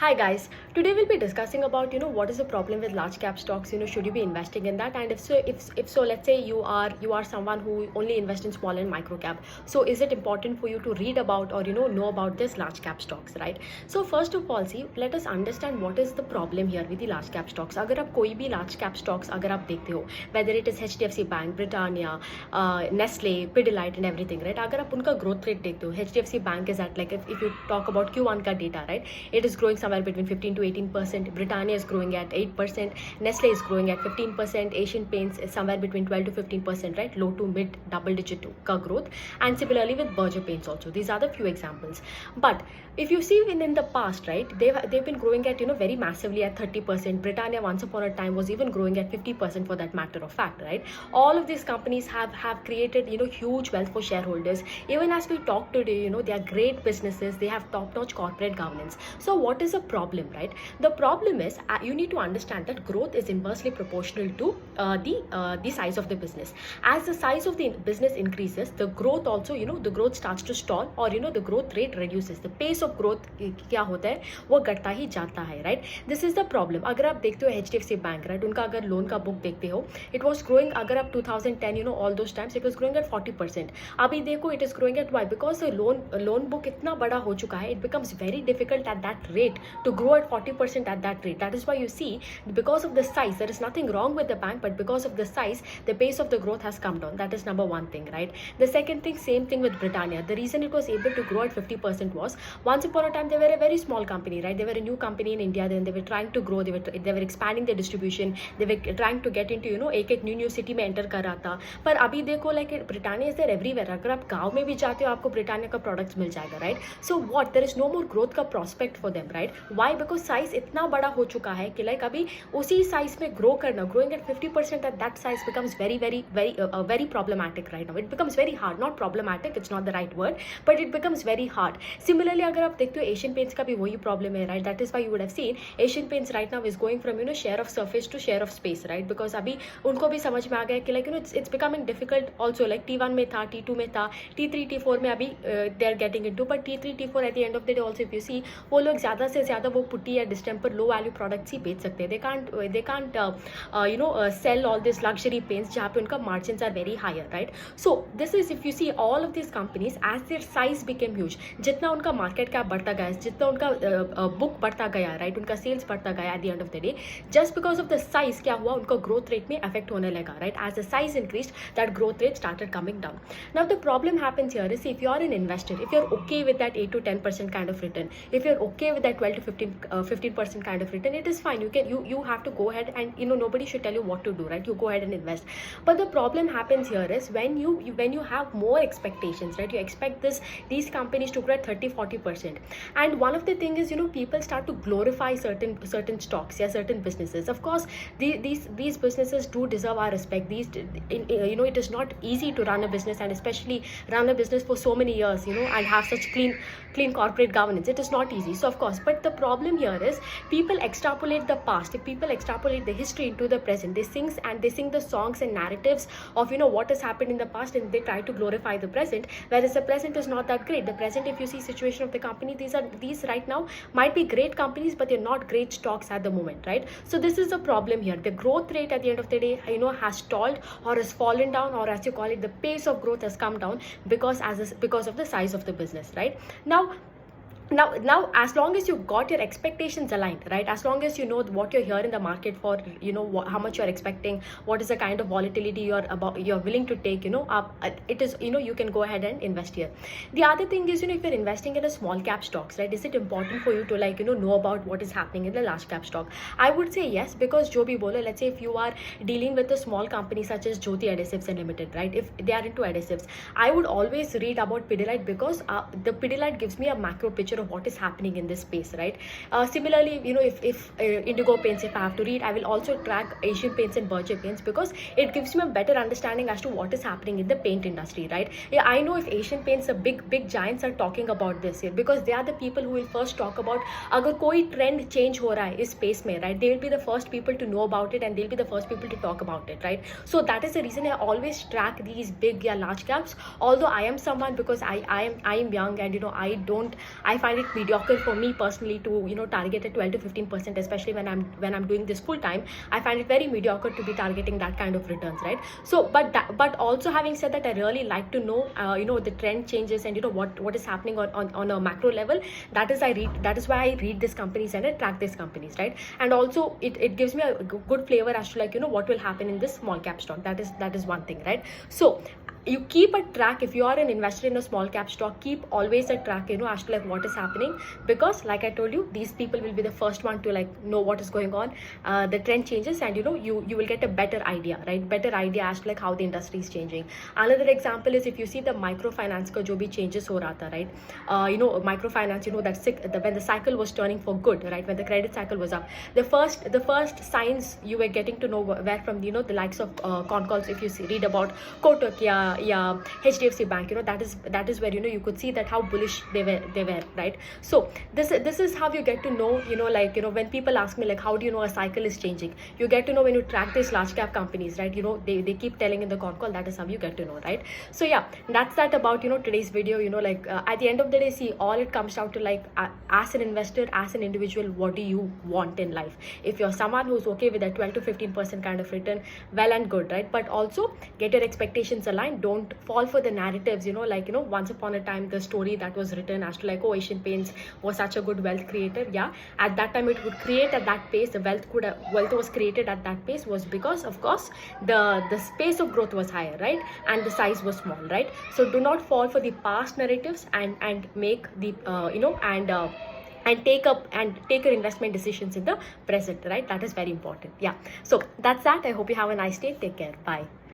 Hi guys, today we'll be discussing about what is the problem with large cap stocks. Should you be investing in that? And if so, let's say you are someone who only invest in small and micro cap. So is it important for you to read about or know about this large cap stocks, right? So first of all, see, let us understand what is the problem here with the large cap stocks. अगर आप कोई भी large cap stocks अगर आप देखते हो, whether it is HDFC Bank, Britannia, Nestle, Pidilite and everything, right? अगर आप उनका growth rate देखते हो, HDFC Bank is at, like, if you talk about Q1 का data, right? It is growing somewhere between 15 to 18%. Britannia is growing at 8%. Nestle is growing at 15%. Asian Paints is somewhere between 12 to 15%, right? Low to mid double digit growth. And similarly with Berger Paints also. These are the few examples. But if you see in the past, right, they've been growing at very massively at 30%. Britannia once upon a time was even growing at 50% for that matter of fact, right? All of these companies have created huge wealth for shareholders. Even as we talk today, they are great businesses. They have top-notch corporate governance. So what is the problem, right? The problem is you need to understand that growth is inversely proportional to the size of the business. As the size of the business increases, the growth also the growth starts to stall, or the growth rate reduces. The pace of growth क्या होता है वो घटता ही जाता है, right? This is the problem. अगर आप देखते हो HDFC बैंक, right, उनका अगर लोन का बुक देखते हो, it was growing, अगर आप 2010 all those times it was growing at 40%. अभी देखो it is growing at why? Because the loan book इतना बड़ा हो चुका है, it becomes very difficult at that rate to grow at 40% at that rate. That is why you see, because of the size, there is nothing wrong with the bank, but because of the size, the pace of the growth has come down. That is number one thing, right? The second thing, same thing with Britannia. The reason it was able to grow at 50% was, once upon a time they were a very small company, right? They were a new company in India. Then they were trying to grow. They were expanding their distribution. They were trying to get into एक new city में enter कर रहा था. पर अभी देखो, like, Britannia is there everywhere. अगर आप गाँव में भी जाते हो, आपको Britannia का products मिल जाएगा, right? So what? There is no more growth का prospect for them, right? Why? Because size इतना बड़ा हो चुका है कि like अभी उसी size में grow करना, growing at 50% at that size becomes very problematic right now. It becomes very hard. Not problematic, it's not the right word, but it becomes very hard. Similarly, अगर आप देखते हो Asian Paints का भी वही problem है, right? That is why you would have seen Asian Paints right now is going from share of surface to share of space, right? Because अभी उनको भी समझ में आ गया कि like it's becoming difficult also. Like T1 में था, T2 में था, T3 T4 में अभी they are getting into, but T3 T4 at the end of the day also, if you see, वो लोग ज़्यादा से ज़्यादा वो पुट्टी या डिस्टेम्पर लो वैल्यू प्रोडक्ट्स ही बेच सकते हैं. they can't sell all this luxury paints जहाँ पे उनका margins are very higher, right? So this is, if you see, all of these companies as their size became huge, जितना उनका market cap बढ़ता गया, जितना उनका book बढ़ता गया, right, उनका sales बढ़ता गया, at the end of the day, just because of the size क्या हुआ, उनका growth rate में affect होने लगा, right? As the size increased, that growth rate started coming down. Now the problem happens here is, if you are an investor, if you're okay with that 8 to 10% kind of return, if you're okay with that 12 to 15% kind of return, it is fine. You have to go ahead and nobody should tell you what to do, right? You go ahead and invest. But the problem happens here is when you have more expectations, right? You expect these companies to grow at 30-40%, and one of the thing is people start to glorify certain stocks, yeah, certain businesses. Of course, these businesses do deserve our respect. It is not easy to run a business, and especially run a business for so many years, and have such clean corporate governance. It is not easy. So of course, but the problem here is people extrapolate the past. If people extrapolate the history into the present, they sing the songs and narratives of what has happened in the past, and they try to glorify the present, whereas the present is not that great. The present, if you see situation of the company, these right now might be great companies, but they're not great stocks at the moment, right? So this is the problem here. The growth rate at the end of the day has stalled or has fallen down, or as you call it, the pace of growth has come down because of the size of the business, right? Now, as long as you got your expectations aligned, right? As long as you know what you're here in the market for, how much you're expecting, what is the kind of volatility you're willing to take, it is, you can go ahead and invest here. The other thing is, if you're investing in a small cap stocks, right, is it important for you to know about what is happening in the large cap stock? I would say yes, because jo bhi bolo, let's say if you are dealing with a small company such as Jyoti Adhesives and Limited, right? If they are into adhesives, I would always read about Pidilite, because the Pidilite gives me a macro picture of what is happening in this space, right? Similarly, if Indigo Paints, if I have to read, I will also track Asian Paints and Berger Paints, because it gives me a better understanding as to what is happening in the paint industry, right? Yeah, I know if Asian Paints, the big giants are talking about this here, because they are the people who will first talk about अगर कोई trend change हो रहा है इस space में, right? They will be the first people to know about it, and they'll be the first people to talk about it, right? So that is the reason I always track these big large caps. Although I am someone, because I am young, and I find it mediocre for me personally to, you know, target at 12 to 15%, especially when I'm doing this full time. I find it very mediocre to be targeting that kind of returns, right? So but also having said that, I really like to know you know, the trend changes and, you know, what is happening on a macro level. That is why I read these companies and I track these companies, right? And also it gives me a good flavor as to, like, you know, what will happen in this small cap stock. That is one thing, right? So you keep a track. If you are an investor in a small cap stock, keep always a track, you know, as to like what is happening, because like I told you, these people will be the first one to like know what is going on. The trend changes, and you know, you will get a better idea, right? Better idea as to like how the industry is changing. Another example is, if you see the microfinance ka jo bhi changes ho raha tha, right? You know, microfinance, you know, that when the cycle was turning for good, right, when the credit cycle was up, the first signs you were getting to know were from, you know, the likes of con calls. If you read about Kotak, yeah, HDFC Bank, you know, that is where, you know, you could see that how bullish they were, right? So this is how you get to know, you know, like, you know, when people ask me like, how do you know a cycle is changing, you get to know when you track these large cap companies, right? You know, they keep telling in the con call. That is how you get to know, right? So yeah, that's that about, you know, today's video. You know, like at the end of the day, see, all it comes down to like, as an investor, as an individual, what do you want in life? If you're someone who's okay with a 12 to 15% kind of return, well and good, right? But also get your expectations aligned. Don't fall for the narratives, you know, like, you know, once upon a time, the story that was written as to like, oh, Asian Paints was such a good wealth creator. Yeah, at that time it would create at that pace. The wealth was created at that pace was because, of course, the space of growth was higher, right? And the size was small, right? So do not fall for the past narratives and make the you know, and take your investment decisions in the present, right? That is very important. Yeah, so that's that. I hope you have a nice day. Take care. Bye.